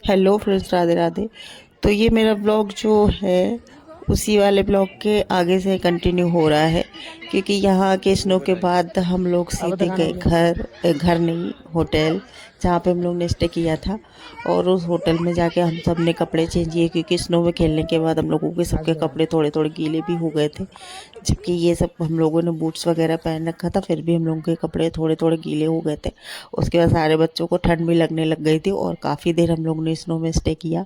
Hello friends, Radhe Radhe. तो ये मेरा ब्लॉग जो है उसी वाले ब्लॉग के आगे से कंटिन्यू हो रहा है, क्योंकि यहाँ के स्नो के बाद हम लोग सीधे गए घर नहीं, होटल जहाँ पे हम लोग ने स्टे किया था। और उस होटल में जाके हम सब ने कपड़े चेंज किए, क्योंकि स्नो में खेलने के बाद हम लोगों के सबके कपड़े थोड़े थोड़े गीले भी हो गए थे। जबकि ये सब हम लोगों ने बूट्स वगैरह पहन रखा था, फिर भी हम लोगों के कपड़े थोड़े थोड़े गीले हो गए थे। उसके बाद सारे बच्चों को ठंड भी लगने लग गई थी और काफ़ी देर हम लोगों ने स्नो में स्टे किया।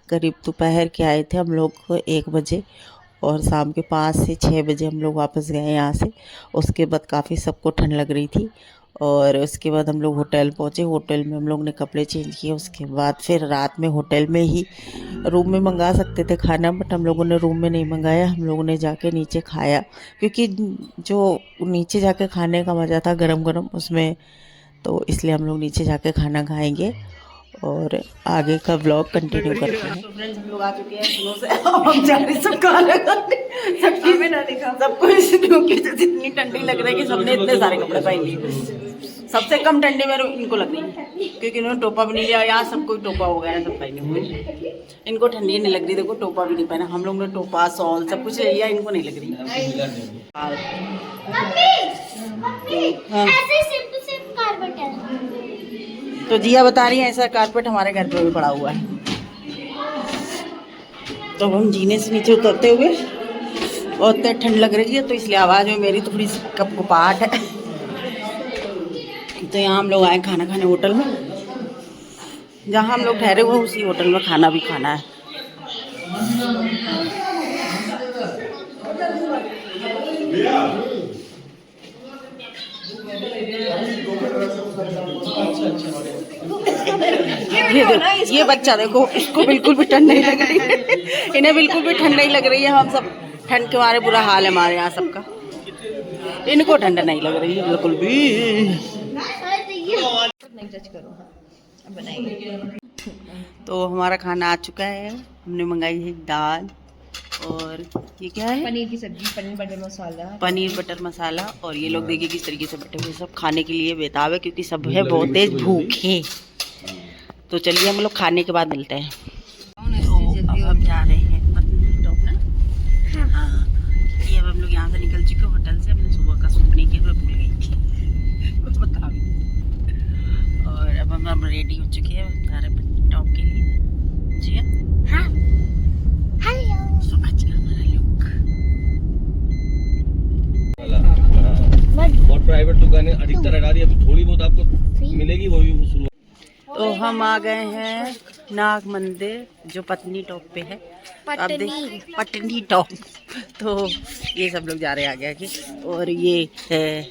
करीब दोपहर के आए थे हम लोग 1 बजे, और शाम के 5 से 6 बजे हम लोग वापस गए यहाँ से। उसके बाद काफ़ी सबको ठंड लग रही थी, और उसके बाद हम लोग होटल पहुँचे। होटल में हम लोग ने कपड़े चेंज किए। उसके बाद फिर रात में होटल में ही रूम में मंगा सकते थे खाना, बट हम लोगों ने रूम में नहीं मंगाया, हम लोगों ने जाके नीचे खाया, क्योंकि जो नीचे जाके खाने का मज़ा था गरम गरम उसमें, तो इसलिए हम लोग नीचे जाके खाना खाएंगे और आगे का ब्लॉग कंटिन्यू करते हैं। तो फ्रेंड्स, हम लोग आ चुके हैं स्नो से, हम जा रहे सब खाना खाने। सबकी ना दिखा, सबको इतनी ठंडी लग रही है कि सबने इतने सारे कपड़े पहन लिए। सबसे कम ठंडी मेरे इनको लग रही है, क्योंकि इन्होंने टोपा भी नहीं लिया। यहाँ सब कोई टोपा वगैरह सब पहने हुए, इनको ठंडी नहीं लग रही। देखो, टोपा भी नहीं पहना, हम लोग ने टोपा सॉल सब कुछ ले लिया, इनको नहीं लग रही। तो जिया बता रही है ऐसा कारपेट हमारे घर पे भी पड़ा हुआ है। तो हम जीने से नीचे उतरते हुए बहुत ठंड लग रही है, तो इसलिए आवाज़ में मेरी थोड़ी कपकपाहट है। तो यहाँ हम लोग आए खाना खाने होटल में, जहाँ हम लोग ठहरे हुए उसी होटल में खाना भी खाना है। ये बच्चा देखो, इसको बिल्कुल भी ठंड नहीं लग रही है, इन्हें बिल्कुल भी ठंड नहीं लग रही है। हम सब ठंड के मारे बुरा हाल है हमारे यहाँ सबका, इनको ठंड नहीं लग रही है बिल्कुल भी। तो हमारा खाना आ चुका है, हमने मंगाई है दाल, और ये क्या है, पनीर की सब्जी, पनीर बटर मसाला, पनीर बटर मसाला। और ये लोग देखिए किस तरीके से बैठे हुए सब खाने के लिए बेताब है, क्योंकि सब है बहुत तेज भूखे। तो चलिए हम लोग खाने के बाद मिलते हैं। तो अब हम जा रहे हैं पत्नी टॉप ना। हाँ, ये अब हम लोग यहाँ से निकल चुके होटल से। हमने सुबह का सूप नहीं किया, मैं भूल गई थी बता भी। और अब हम रेडी हो चुके हैं, जा रहे हैं पत्नी टॉप के लिए। जी हाँ, हेलो, आज का हमारा लुक। और प्राइवेट दुकानें अधिकतर हटा दी, अभी थोड़ी बहुत आपको मिलेगी, वो भी शुरू। तो हम आ गए हैं नाग मंदिर, जो पत्नी टॉप पे है। आप देख, पत्नी टॉप। तो ये सब लोग जा रहे हैं आगे आगे, और ये है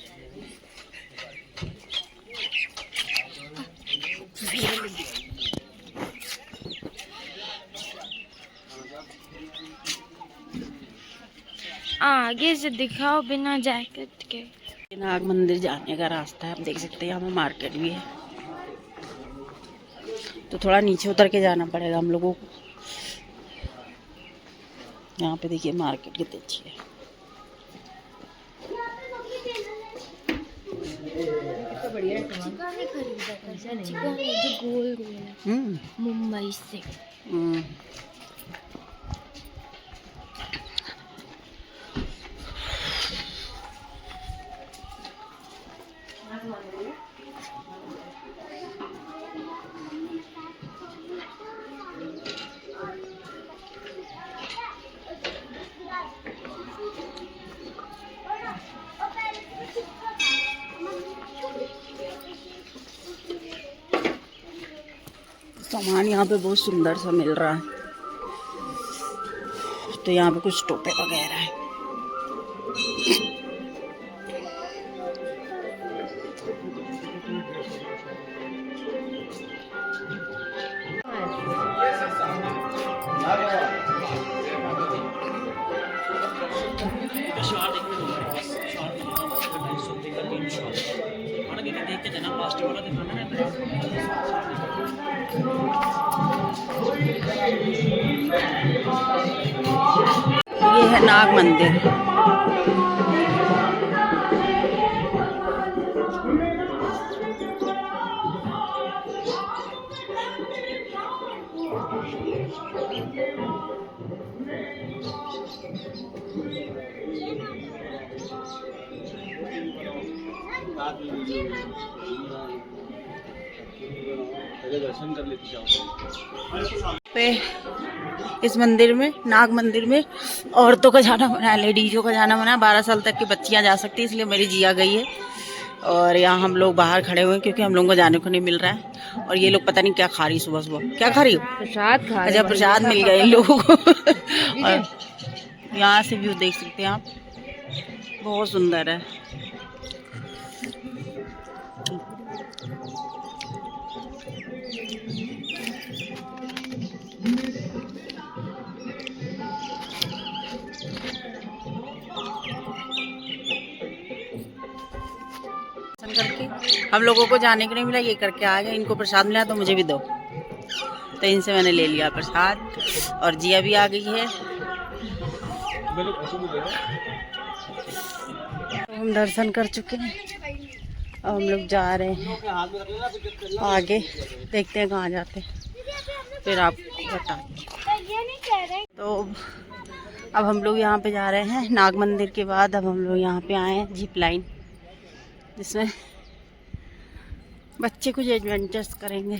आगे से दिखाओ बिना जैकेट के। नाग मंदिर जाने का रास्ता है, आप देख सकते हैं। यहाँ में मार्केट भी है, तो थोड़ा नीचे उतर के जाना पड़ेगा हम लोगों को। यहाँ पे देखिए मार्केट कितनी अच्छी है। बढ़िया जो गोल गोल है, मुंबई से। सामान यहाँ पे बहुत सुंदर सा मिल रहा है। तो यहाँ पे कुछ टोपे वगैरह है। ये है नाग मंदिर। दर्शन कर लेती जाओ। पे इस मंदिर में, नाग मंदिर में औरतों का जाना मना है, लेडीजों का जाना मना है। 12 साल तक की बच्चियां जा सकती है, इसलिए मेरी जिया गई है। और यहाँ हम लोग बाहर खड़े हुए हैं क्योंकि हम लोगों को जाने को नहीं मिल रहा है। और ये लोग पता नहीं क्या खा रही सुबह सुबह, क्या खा रही हो? प्रसाद खा अच्छा, प्रसाद मिल गया इन लोगों को। और यहाँ से व्यू देख सकते हैं आप, बहुत सुंदर है। करके हम लोगों को जाने को नहीं मिला, ये करके आ गए। इनको प्रसाद मिला तो मुझे भी दो, तो इनसे मैंने ले लिया प्रसाद। और जिया भी आ गई है। तो हम दर्शन कर चुके हैं, अब हम लोग जा रहे हैं आगे, देखते हैं कहाँ जाते हैं, फिर आपको बताते। तो अब हम लोग यहाँ पे जा रहे हैं नाग मंदिर के बाद। अब हम लोग यहाँ पे आए हैं जिप लाइन, जिसमें बच्चे कुछ एडवेंचर्स करेंगे।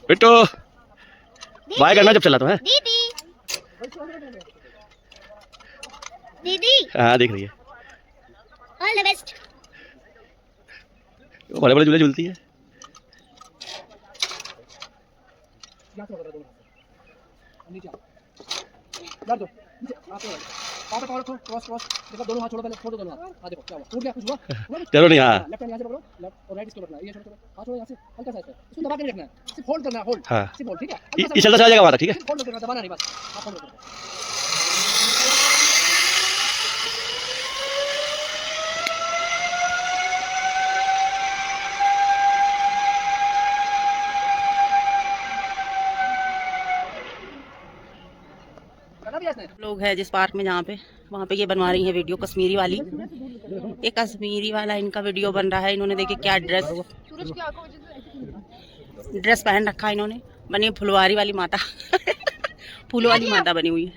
बिट्टू बाय करना जब चला तो है। दीदी दीदी हाँ देख रही है, ऑल द बेस्ट। बड़े बड़े झूले झूलती है। चलो नहीं, हाँ हाँ ये चलता चला जाएगा वहाँ तक, ठीक है। लोग हैं जिस पार्क में, जहाँ पे वहाँ पे ये बनवा रही है वीडियो, कश्मीरी वाली। ये कश्मीरी वाला इनका वीडियो बन रहा है। इन्होंने देखिए क्या ड्रेस पहन रखा है इन्होंने, बनी फुलवारी वाली माता। फूलों वाली माता बनी हुई है।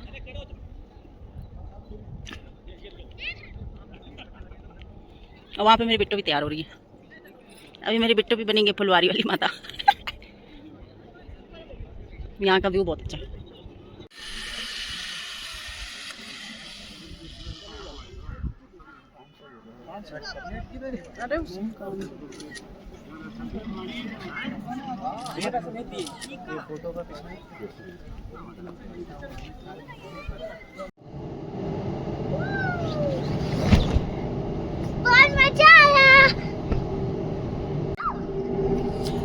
और वहाँ पे मेरी बिट्टू भी तैयार हो रही है। अभी मेरी बिट्टू भी बनेंगे फुलवारी वाली माता। यहाँ का व्यू बहुत अच्छा है। बहुत मजा आया।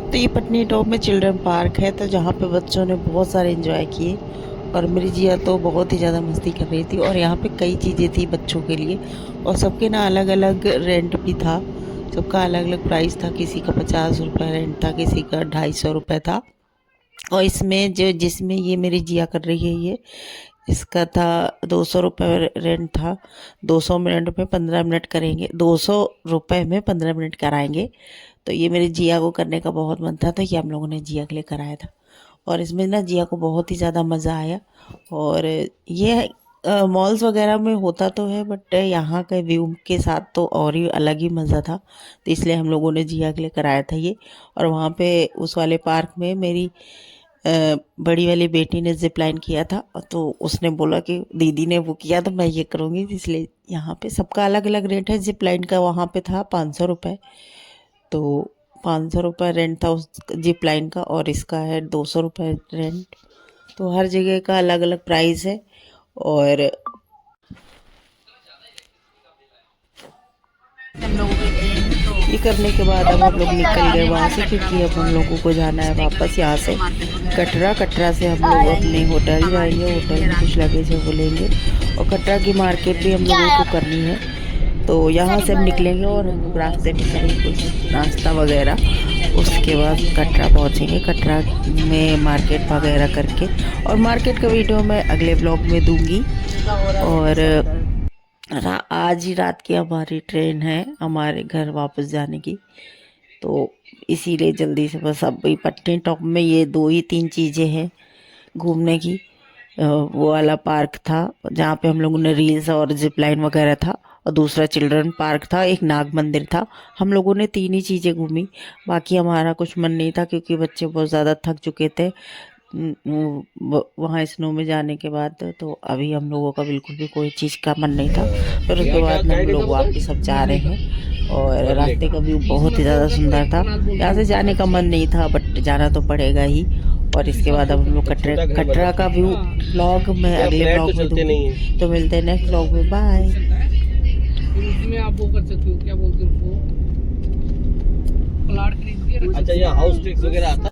तो ये पटनी टॉप में चिल्ड्रन पार्क है, तो जहाँ पे बच्चों ने बहुत सारे एंजॉय किए। और मेरी जिया तो बहुत ही ज़्यादा मस्ती कर रही थी। और यहाँ पे कई चीज़ें थी बच्चों के लिए, और सबके ना अलग अलग रेंट भी था, सबका अलग अलग प्राइस था। किसी का 50 रुपये रेंट था, किसी का 250 रुपये था। और इसमें जिसमें ये मेरी जिया कर रही है, ये इसका था 200 रुपये रेंट था। 200 मिनट में 15 मिनट करेंगे, 200 रुपये में 15 मिनट कराएंगे। तो ये मेरी जिया को करने का बहुत मन था, तो ये हम लोगों ने जिया के लिए कराया था। और इसमें ना जिया को बहुत ही ज़्यादा मज़ा आया। और ये मॉल्स वगैरह में होता तो है, बट यहाँ के व्यू के साथ तो और ही अलग ही मज़ा था, तो इसलिए हम लोगों ने जिया के लिए कराया था ये। और वहाँ पे उस वाले पार्क में मेरी बड़ी वाली बेटी ने जिप लाइन किया था, तो उसने बोला कि दीदी ने वो किया तो मैं ये करूँगी, इसलिए यहाँ पे सबका अलग अलग रेट है। जिप लाइन का वहाँ पे था 500 रुपये, तो 500 रुपये रेंट था उस जिप लाइन का, और इसका है 200 रुपये रेंट। तो हर जगह का अलग अलग प्राइस है। और ये करने के बाद अब हम लोग निकल गए वहाँ से, क्योंकि अब हम लोगों को जाना है वापस यहाँ से कटरा। कटरा से हम लोग अपने होटल जाएंगे, होटल में कुछ लगेज है वो लेंगे। और कटरा की मार्केट भी हम लोगों को करनी है, तो यहाँ से हम निकलेंगे और हम रास्ते में करेंगे कुछ नाश्ता वगैरह। उसके बाद कटरा पहुंचेंगे। कटरा में मार्केट वगैरह करके, और मार्केट का वीडियो मैं अगले ब्लॉग में दूंगी। और आज ही रात की हमारी ट्रेन है हमारे घर वापस जाने की, तो इसीलिए जल्दी से बस अभी पटनी टॉप में ये 2 ही 3 चीज़ें हैं घूमने की। वो वाला पार्क था जहाँ पे हम लोगों ने रील्स और जिप लाइन वगैरह था, और दूसरा चिल्ड्रन पार्क था, एक नाग मंदिर था। हम लोगों ने 3 ही चीज़ें घूमी, बाकी हमारा कुछ मन नहीं था क्योंकि बच्चे बहुत ज़्यादा थक चुके थे वहाँ स्नो में जाने के बाद। तो अभी हम लोगों का बिल्कुल भी कोई चीज़ का मन नहीं था। फिर उसके बाद हम लोग वापस सब जा रहे हैं, और रास्ते का व्यू बहुत ही ज़्यादा सुंदर था। यहाँ से जाने का मन नहीं था बट जाना तो पड़ेगा ही। और इसके बाद अब हम लोग कटरा का व्यू ब्लॉग में अगले ब्लॉग में दूंगी। तो मिलते हैं नेक्स्ट ब्लॉग में, बाय। इसमें आप वो कर सकते हो, क्या बोलते हो उसको, प्लाट खरीद के। अच्छा, ये हाउस ट्रिक्स वगैरह आता है।